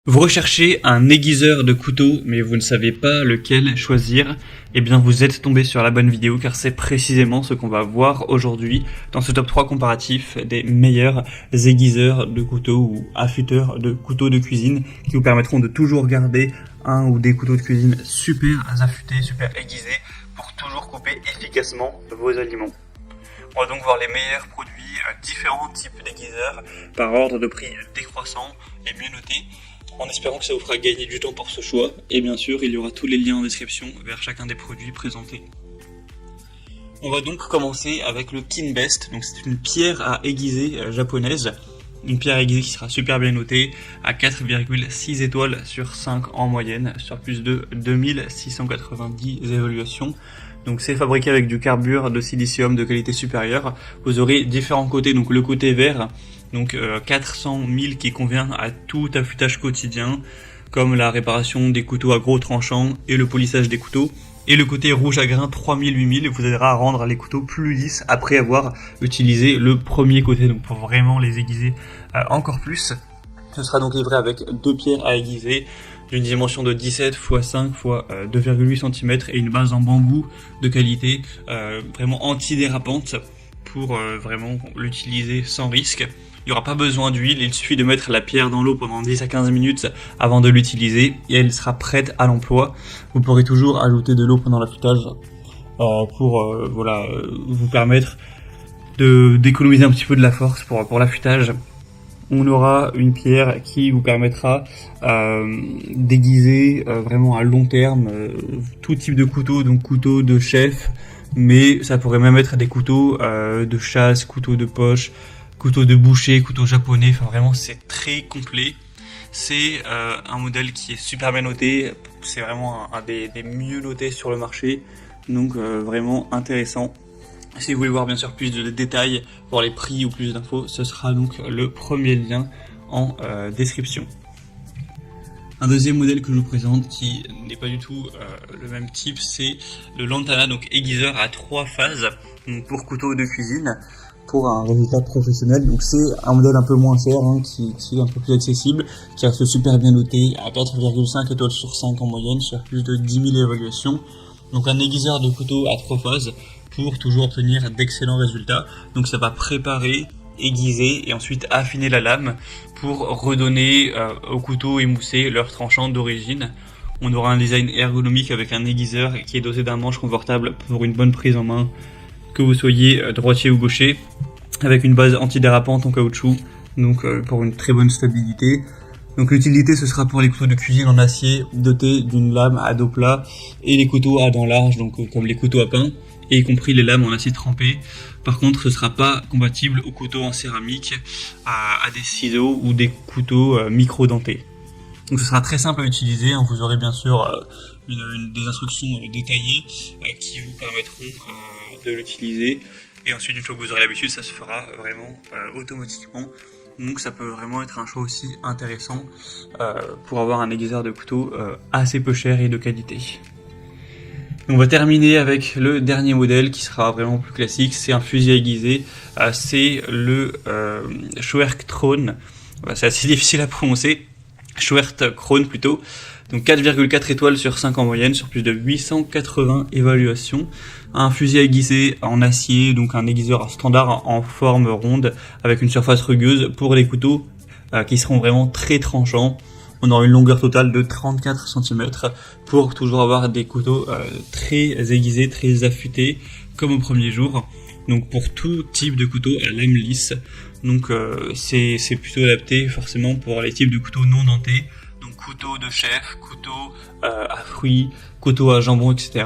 Vous recherchez un aiguiseur de couteau, mais vous ne savez pas lequel choisir, eh bien vous êtes tombé sur la bonne vidéo car c'est précisément ce qu'on va voir aujourd'hui dans ce top 3 comparatif des meilleurs aiguiseurs de couteaux ou affûteurs de couteaux de cuisine qui vous permettront de toujours garder un ou des couteaux de cuisine super affûtés, super aiguisés pour toujours couper efficacement vos aliments. On va donc voir les meilleurs produits, différents types d'aiguiseurs par ordre de prix décroissant et mieux notés, en espérant que ça vous fera gagner du temps pour ce choix. Et bien sûr, il y aura tous les liens en description vers chacun des produits présentés. On va donc commencer avec le Kinbest. Donc c'est une pierre à aiguiser japonaise. Une pierre aiguisée qui sera super bien notée à 4,6 étoiles sur 5 en moyenne, sur plus de 2690 évaluations. Donc c'est fabriqué avec du carbure de silicium de qualité supérieure. Vous aurez différents côtés, donc le côté vert, donc 400 000 qui convient à tout affûtage quotidien, comme la réparation des couteaux à gros tranchants et le polissage des couteaux. Et le côté rouge à grain 3000-8000 vous aidera à rendre les couteaux plus lisses après avoir utilisé le premier côté, donc pour vraiment les aiguiser encore plus. Ce sera donc livré avec deux pierres à aiguiser d'une dimension de 17 x 5 x 2,8 cm et une base en bambou de qualité vraiment anti-dérapante pour vraiment l'utiliser sans risque. Il n'y aura pas besoin d'huile, il suffit de mettre la pierre dans l'eau pendant 10 à 15 minutes avant de l'utiliser et elle sera prête à l'emploi. Vous pourrez toujours ajouter de l'eau pendant l'affûtage pour vous permettre d'économiser un petit peu de la force pour l'affûtage. On aura une pierre qui vous permettra d'aiguiser vraiment à long terme tout type de couteau, donc couteau de chef, mais ça pourrait même être des couteaux de chasse, couteaux de poche, couteau de boucher, couteau japonais, enfin vraiment c'est très complet. C'est un modèle qui est super bien noté, c'est vraiment un des mieux notés sur le marché, donc vraiment intéressant. Si vous voulez voir bien sûr plus de détails, voir les prix ou plus d'infos, ce sera donc le premier lien en description. Un deuxième modèle que je vous présente qui n'est pas du tout le même type, c'est le Lantana, donc aiguiseur à 3 phases, donc pour couteau de cuisine, pour un résultat professionnel. Donc c'est un modèle un peu moins cher, qui est un peu plus accessible, qui reste super bien noté à 4,5 étoiles sur 5 en moyenne, sur plus de 10 000 évaluations. Donc un aiguiseur de couteau à 3 phases pour toujours obtenir d'excellents résultats. Donc ça va préparer, aiguiser et ensuite affiner la lame pour redonner au couteau émoussé leur tranchant d'origine. On aura un design ergonomique avec un aiguiseur qui est doté d'un manche confortable pour une bonne prise en main, que vous soyez droitier ou gaucher, avec une base antidérapante en caoutchouc, donc pour une très bonne stabilité. Donc l'utilité ce sera pour les couteaux de cuisine en acier dotés d'une lame à dos plat et les couteaux à dents larges, donc comme les couteaux à pain, et y compris les lames en acier trempé. Par contre ce sera pas compatible aux couteaux en céramique, à des ciseaux ou des couteaux micro-dentés. Donc ce sera très simple à utiliser, vous aurez bien sûr des instructions détaillées qui vous permettront de l'utiliser, et ensuite une fois que vous aurez l'habitude ça se fera vraiment automatiquement. Donc ça peut vraiment être un choix aussi intéressant pour avoir un aiguiseur de couteau assez peu cher et de qualité. On va terminer avec le dernier modèle qui sera vraiment plus classique, c'est un fusil aiguisé, c'est le Schwertkrone, c'est assez difficile à prononcer, Schwertkrone plutôt, donc 4,4 étoiles sur 5 en moyenne, sur plus de 880 évaluations. Un fusil aiguisé en acier, donc un aiguiseur standard en forme ronde, avec une surface rugueuse pour les couteaux qui seront vraiment très tranchants. On aura une longueur totale de 34 cm pour toujours avoir des couteaux très aiguisés, très affûtés, comme au premier jour. Donc pour tout type de couteau à lame lisse. Donc c'est plutôt adapté forcément pour les types de couteaux non dentés. Donc couteau de chef, couteau à fruits, couteau à jambon, etc.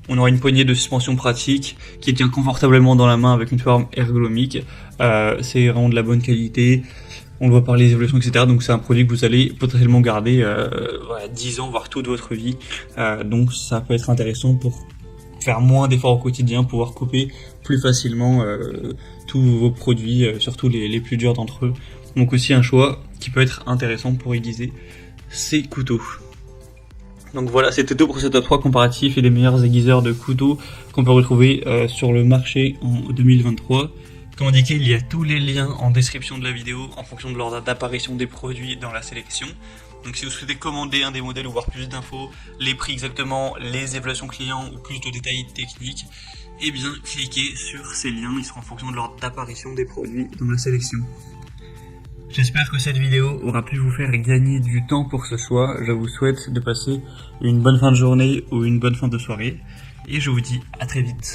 On aura une poignée de suspension pratique qui tient confortablement dans la main avec une forme ergonomique. C'est vraiment de la bonne qualité. On le voit par les évolutions, etc. Donc c'est un produit que vous allez potentiellement garder 10 ans, voire toute votre vie. Donc ça peut être intéressant pour faire moins d'efforts au quotidien, pouvoir couper plus facilement tous vos produits, surtout les plus durs d'entre eux. Donc aussi un choix qui peut être intéressant pour aiguiser ces couteaux. Donc voilà, c'était tout pour ce top 3 comparatif et des meilleurs aiguiseurs de couteaux qu'on peut retrouver sur le marché en 2023. Comme indiqué, il y a tous les liens en description de la vidéo en fonction de l'ordre d'apparition des produits dans la sélection. Donc si vous souhaitez commander un des modèles ou voir plus d'infos, les prix exactement, les évaluations clients ou plus de détails techniques, eh bien cliquez sur ces liens, ils seront en fonction de l'ordre d'apparition des produits dans la sélection. J'espère que cette vidéo aura pu vous faire gagner du temps pour ce soir. Je vous souhaite de passer une bonne fin de journée ou une bonne fin de soirée. Et je vous dis à très vite.